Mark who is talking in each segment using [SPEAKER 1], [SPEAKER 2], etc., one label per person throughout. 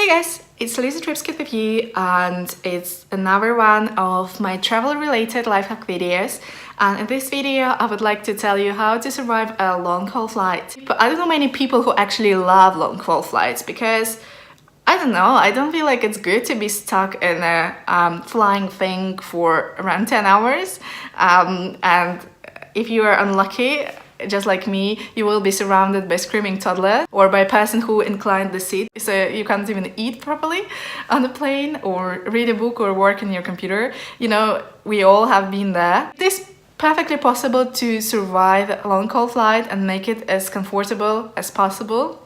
[SPEAKER 1] guys, it's Lisa Trips Kit with you, and it's another one of my travel related life hack videos. And in this video I would like to tell you how to survive a long haul flight. But I don't know many people who actually love long haul flights, because I don't know, I don't feel like it's good to be stuck in a flying thing for around 10 hours. And if you are unlucky, just like me, you will be surrounded by screaming toddlers or by a person who inclined the seat so you can't even eat properly on the plane or read a book or work on your computer. You know, we all have been there. It is perfectly possible to survive a long haul flight and make it as comfortable as possible.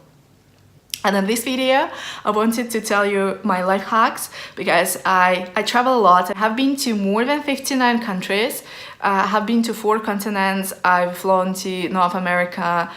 [SPEAKER 1] And in this video, I wanted to tell you my life hacks, because I travel a lot. I have been to more than 59 countries. I have been to 4 continents. I've flown to North America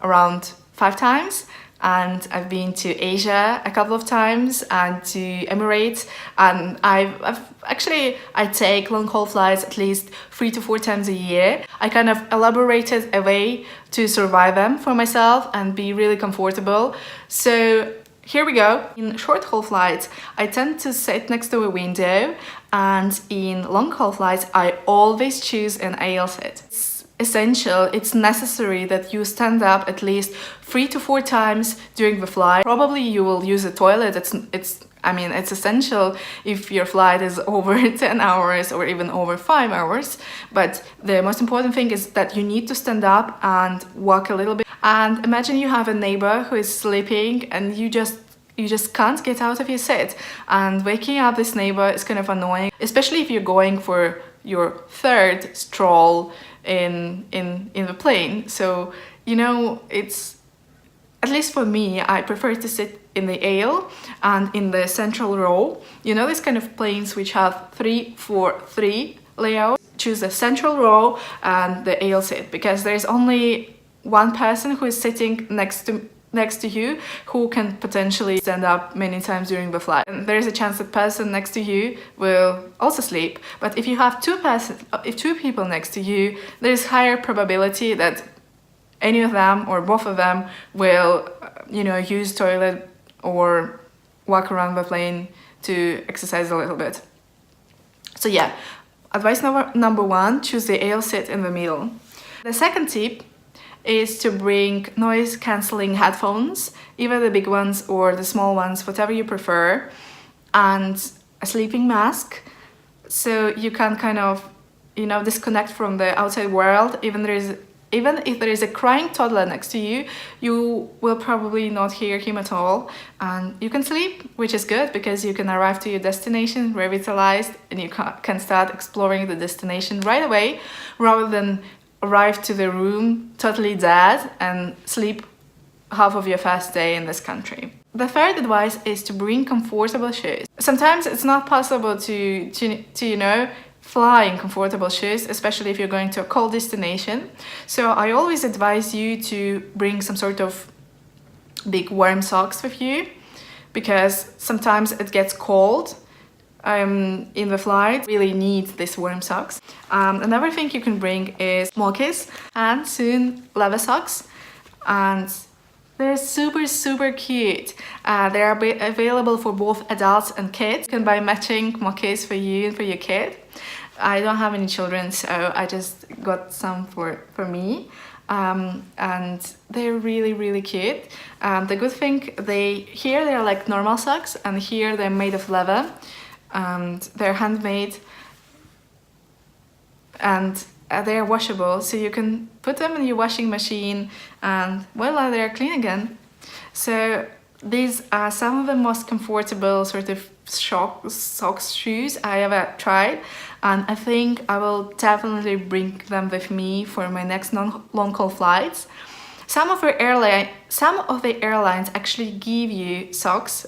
[SPEAKER 1] around 5 times. And I've been to Asia a couple of times and to Emirates. And I take long haul flights at least 3 to 4 times a year. I kind of elaborated a way to survive them for myself and be really comfortable. So here we go. In short haul flights, I tend to sit next to a window, and in long haul flights, I always choose an aisle seat. It's essential, it's necessary that you stand up at least 3 to 4 times during the flight. Probably you will use a toilet. It's essential if your flight is over 10 hours or even over 5 hours. But the most important thing is that you need to stand up and walk a little bit. And imagine you have a neighbor who is sleeping and you just can't get out of your seat. And waking up this neighbor is kind of annoying, especially if you're going for your 3rd stroll in the plane. So, you know, it's, at least for me, I prefer to sit in the aisle and in the central row. You know, this kind of planes which have 3-4-3 layout. Choose the central row and the aisle seat, because there's only one person who is sitting next to you who can potentially stand up many times during the flight. And there is a chance that person next to you will also sleep. But if you have 2 people next to you, there is higher probability that any of them or both of them will, use toilet or walk around the plane to exercise a little bit. So yeah, advice number 1, choose the aisle seat in the middle. The second tip is to bring noise cancelling headphones, either the big ones or the small ones, whatever you prefer, and a sleeping mask, so you can kind of, disconnect from the outside world. Even if there is a crying toddler next to you, you will probably not hear him at all, and you can sleep, which is good because you can arrive to your destination revitalized and you can start exploring the destination right away, rather than arrive to the room totally dead and sleep half of your first day in this country. The third advice is to bring comfortable shoes. Sometimes it's not possible to fly in comfortable shoes, especially if you're going to a cold destination. So I always advise you to bring some sort of big warm socks with you, because sometimes it gets cold in the flight. Really need these warm socks. Another thing you can bring is Moccis hand-sewn leather socks, and they're super cute. They are available for both adults and kids. You can buy matching Moccis for you and for your kid. I don't have any children, so I just got some for me. And they're really cute. The good thing, they're like normal socks, and here they're made of leather. And they're handmade, and they're washable, so you can put them in your washing machine and voila, they're clean again. So these are some of the most comfortable sort of socks shoes I ever tried, and I think I will definitely bring them with me for my next long haul flights. Some of the airlines actually give you socks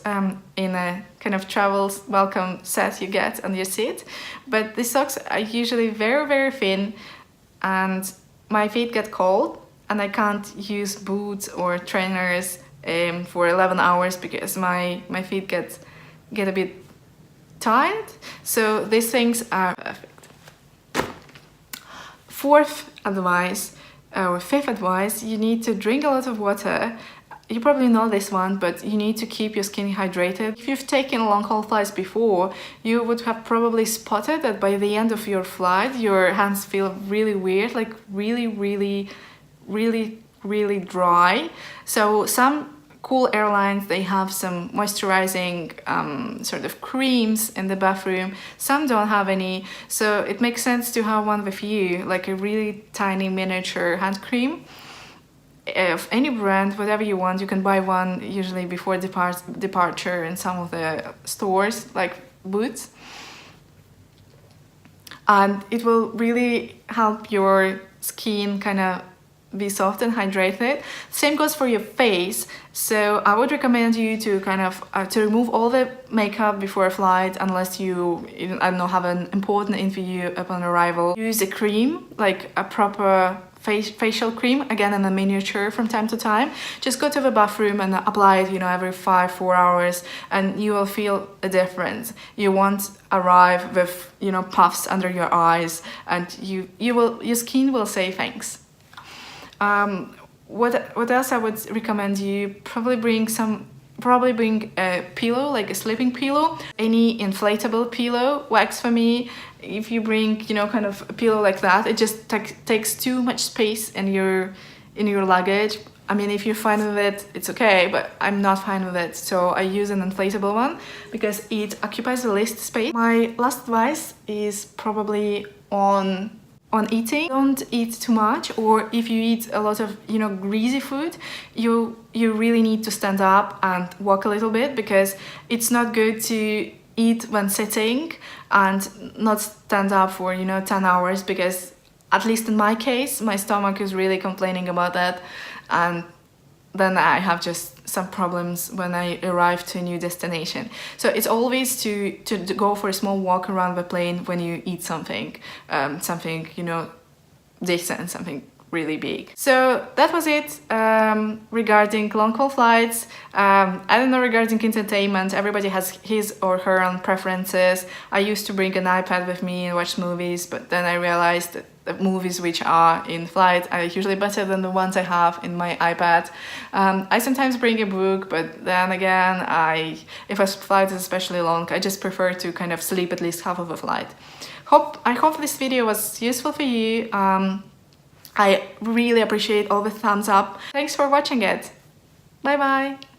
[SPEAKER 1] in a kind of travel welcome set you get on your seat, but the socks are usually very thin, and my feet get cold, and I can't use boots or trainers for 11 hours because my feet get a bit tired. So these things are perfect. Fifth advice, you need to drink a lot of water you probably know this one, but you need to keep your skin hydrated. If you've taken long haul flights before, you would have probably spotted that by the end of your flight, your hands feel really weird, like really dry. So some cool airlines, they have some moisturizing sort of creams in the bathroom. Some don't have any, so it makes sense to have one with you, like a really tiny miniature hand cream of any brand, whatever you want. You can buy one usually before departure in some of the stores like Boots, and it will really help your skin kind of be soft and hydrated. Same goes for your face, so I would recommend you to kind of to remove all the makeup before a flight, unless you I don't know, have an important interview upon arrival. Use a cream, like a proper facial cream, again in a miniature from time to time. Just go to the bathroom and apply it, you know, every 4 hours, and you will feel a difference. You won't arrive with, you know, puffs under your eyes, and your skin will say thanks. What else I would recommend you? Probably bring a pillow, like a sleeping pillow. Any inflatable pillow works for me. If you bring, you know, kind of a pillow like that, it just takes too much space in your luggage. I mean, if you're fine with it, it's okay, but I'm not fine with it, so I use an inflatable one because it occupies the least space. My last advice is probably on eating. Don't eat too much, or if you eat a lot of, you know, greasy food, you really need to stand up and walk a little bit, because it's not good to eat when sitting and not stand up for, you know, 10 hours, because at least in my case, my stomach is really complaining about that, and then I have just some problems when I arrive to a new destination. So it's always to go for a small walk around the plane when you eat something, you know, decent, something really big. So that was it regarding long haul flights. I don't know, regarding entertainment, everybody has his or her own preferences. I used to bring an iPad with me and watch movies, but then I realized that the movies which are in flight are usually better than the ones I have in my iPad. I sometimes bring a book, but then again, if a flight is especially long, I just prefer to kind of sleep at least half of the flight. I hope this video was useful for you. I really appreciate all the thumbs up. Thanks for watching it. Bye bye.